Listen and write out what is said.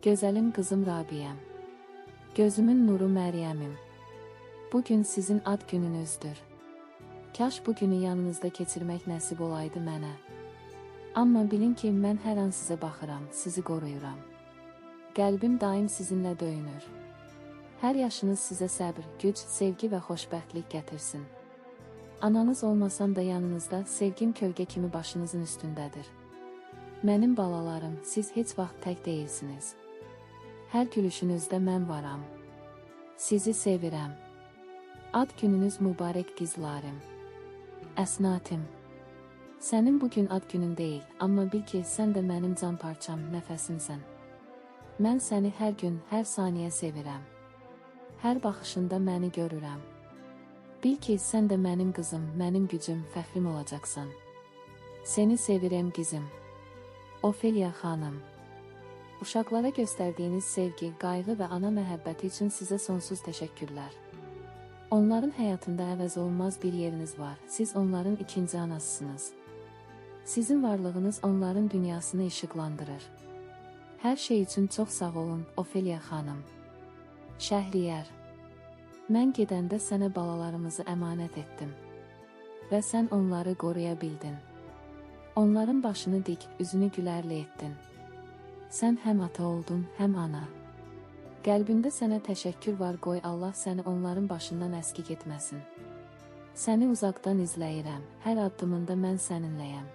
Gözəlim qızım Rabiyəm, gözümün nuru Məryəmim, bugün sizin ad gününüzdür. Kaş bu günü yanınızda keçirmək nəsib olaydı mənə. Amma bilin ki, mən hər an sizə baxıram, sizi qoruyuram. Qəlbim daim sizinlə döyünür. Hər yaşınız sizə səbr, güc, sevgi və xoşbəxtlik gətirsin. Ananız olmasam da yanınızda sevgim kölgə kimi başınızın üstündədir. Mənim balalarım, siz heç vaxt tək deyilsiniz. Hər gülüşünüzdə mən varam. Sizi sevirəm. Ad gününüz mübarək qizlarım. Əsnatim. Sənin bugün ad günün deyil, amma bil ki, sən də mənim can parçam, nəfəsimsən. Mən səni hər gün, hər saniyə sevirəm. Hər baxışında məni görürəm. Bil ki, sən də mənim qızım, mənim gücüm, fəxrim olacaqsan. Seni sevirəm qizim. Ofeliya xanım. Uşaqlara göstərdiyiniz sevgi, qayğı və ana məhəbbəti üçün sizə sonsuz təşəkkürlər. Onların həyatında əvəz olunmaz bir yeriniz var, siz onların ikinci anasısınız. Sizin varlığınız onların dünyasını işıqlandırır. Hər şey üçün çox sağ olun, Ofeliya xanım. Şəhriyər. Mən gedəndə sənə balalarımızı əmanət etdim. Və sən onları qoruya bildin. Onların başını dik, üzünü gülərli etdin. Sən həm ata oldun, həm ana. Qəlbimdə sənə təşəkkür var, qoy Allah səni onların başından əskik etməsin. Səni uzaqdan izləyirəm, hər addımında mən səninləyəm.